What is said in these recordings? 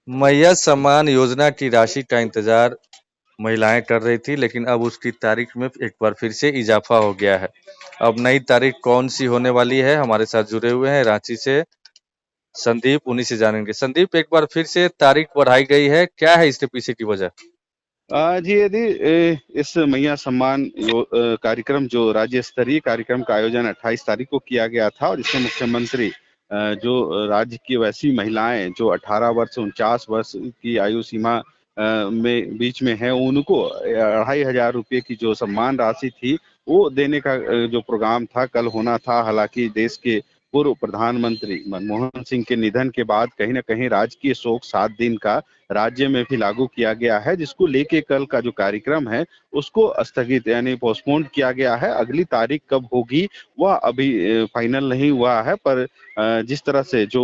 मैया सम्मान योजना की राशि का इंतजार महिलाएं कर रही थी, लेकिन अब उसकी तारीख में एक बार फिर से इजाफा हो गया है। अब नई तारीख कौन सी होने वाली है, हमारे साथ जुड़े हुए हैं रांची से संदीप, उन्हीं से जानेंगे। संदीप, एक बार फिर से तारीख बढ़ाई गई है, क्या है इसके पीछे की वजह? जी यदि इस मैया सम्मान कार्यक्रम जो राज्य स्तरीय कार्यक्रम का आयोजन 28 तारीख को किया गया था और इसमें मुख्यमंत्री जो राज्य की वैसी महिलाएं जो 18 वर्ष से 49 वर्ष की आयु सीमा में बीच में है उनको 2,500 रुपये की जो सम्मान राशि थी वो देने का जो प्रोग्राम था कल होना था। हालांकि देश के पूर्व प्रधानमंत्री मनमोहन सिंह के निधन के बाद कहीं ना कहीं राजकीय शोक 7 दिन का राज्य में भी लागू किया गया है, जिसको लेके कल का जो कार्यक्रम है उसको स्थगित यानी पोस्टपोन किया गया है। अगली तारीख कब होगी वह अभी फाइनल नहीं हुआ है, पर जिस तरह से जो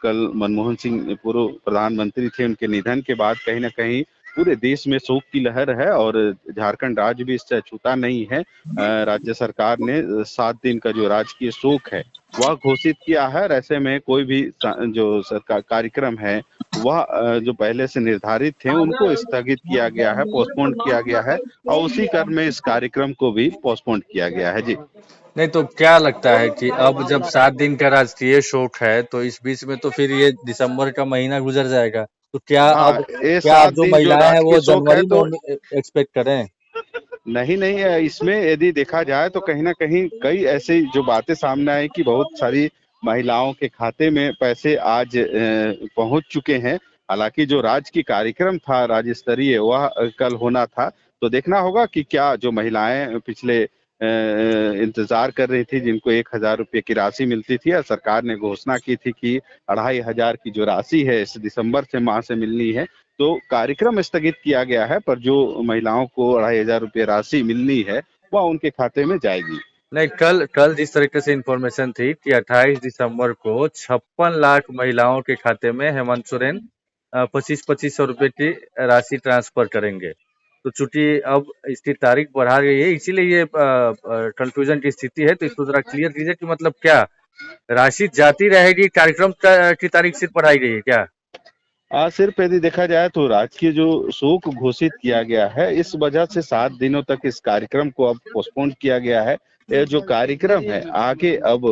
कल मनमोहन सिंह पूर्व प्रधानमंत्री थे उनके निधन के बाद कहीं ना कहीं पूरे देश में शोक की लहर है और झारखंड राज्य भी इससे अछूता नहीं है। राज्य सरकार ने 7 दिन का जो राजकीय शोक है वह घोषित किया है। और ऐसे में कोई भी जो सरकार कार्यक्रम है वह जो पहले से निर्धारित थे उनको स्थगित किया गया है, पोस्टपोन किया गया है और उसी क्रम में इस कार्यक्रम को भी पोस्टपोन किया गया है। जी नहीं तो क्या लगता है कि अब जब 7 दिन का राष्ट्रीय शोक है, तो इस बीच में तो फिर ये दिसंबर का महीना गुजर जाएगा। तो हाँ, ये क्या अब 7 जो दिन जो महिलाएं हैं राजकीय वो शोक है जनवरी में तो एक्सपेक्ट करें? नहीं नहीं इसमें यदि देखा जाए तो कहीं ना कहीं कई ऐसी जो बातें सामने आई कि बहुत सारी महिलाओं के खाते में पैसे आज पहुंच चुके हैं। हालांकि जो राज्य की कार्यक्रम था राज्य स्तरीय वह कल होना था, तो देखना होगा कि क्या जो महिलाएं पिछले इंतजार कर रही थी जिनको 1,000 रुपये की राशि मिलती थी और सरकार ने घोषणा की थी कि 2,500 की जो राशि है इस दिसंबर से माह से मिलनी है, तो कार्यक्रम स्थगित किया गया है, पर जो महिलाओं को 2,500 रुपये राशि मिलनी है वह उनके खाते में जाएगी। नहीं, कल कल जिस तरीके से इंफॉर्मेशन थी कि 28 दिसंबर को 56 लाख महिलाओं के खाते में हेमंत सोरेन 25-25 सौ रुपए की राशि ट्रांसफर करेंगे। तो चूंकि अब इसकी तारीख बढ़ा गई है, इसीलिए ये कंफ्यूजन की स्थिति है। तो इसको जरा क्लियर कीजिए कि मतलब क्या राशि जाती रहेगी, कार्यक्रम की तारीख सिर्फ बढ़ाई गई है क्या? सिर्फ यदि देखा जाए तो राजकीय जो शोक घोषित किया गया है इस वजह से 7 दिनों तक इस कार्यक्रम को अब पोस्टपोन किया गया है। ये जो कार्यक्रम है आगे अब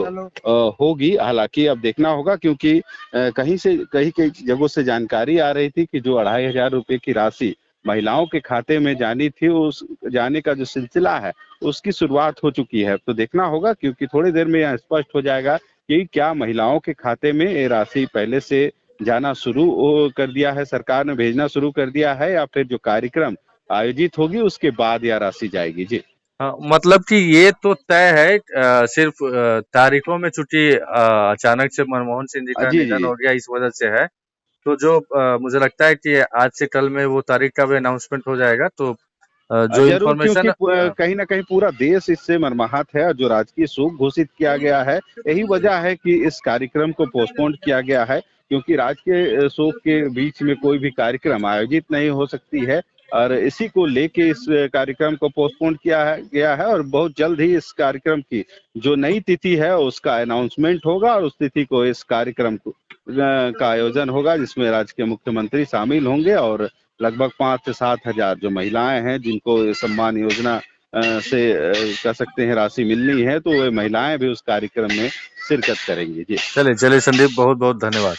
होगी। हालांकि अब देखना होगा क्योंकि कहीं से कई कई जगहों से जानकारी आ रही थी कि जो 2,500 रुपये की राशि महिलाओं के खाते में जानी थी उस जाने का जो सिलसिला है उसकी शुरुआत हो चुकी है। तो देखना होगा क्योंकि थोड़ी देर में यह स्पष्ट हो जाएगा कि क्या महिलाओं के खाते में ये राशि पहले से जाना शुरू कर दिया है, सरकार ने भेजना शुरू कर दिया है, या फिर जो कार्यक्रम आयोजित होगी उसके बाद यह राशि जाएगी। जी हाँ, मतलब कि ये तो तय है, सिर्फ तारीखों में चूंकि अचानक से मनमोहन सिंह जी का जी निधन जी हो गया, इस वजह से है। तो जो मुझे लगता है कि आज से कल में वो तारीख का भी अनाउंसमेंट हो जाएगा। तो जो जरूर, क्योंकि इन्फॉर्मेशन कहीं ना कहीं पूरा देश इससे मर्माहत है और जो राजकीय शोक घोषित किया गया है यही वजह है कि इस कार्यक्रम को पोस्टपोन किया गया है, क्योंकि राजकीय शोक के बीच में कोई भी कार्यक्रम आयोजित नहीं हो सकती है और इसी को लेके इस कार्यक्रम को पोस्टपोन गया है और बहुत जल्द ही इस कार्यक्रम की जो नई तिथि है उसका अनाउंसमेंट होगा और उस तिथि को इस कार्यक्रम का आयोजन होगा जिसमें राज्य के मुख्यमंत्री शामिल होंगे और लगभग 5 से 7 हजार जो महिलाएं हैं जिनको सम्मान योजना से कह सकते हैं राशि मिलनी है, तो वे महिलाएं भी उस कार्यक्रम में शिरकत करेंगी। जी चलिए चलिए संदीप, बहुत बहुत धन्यवाद।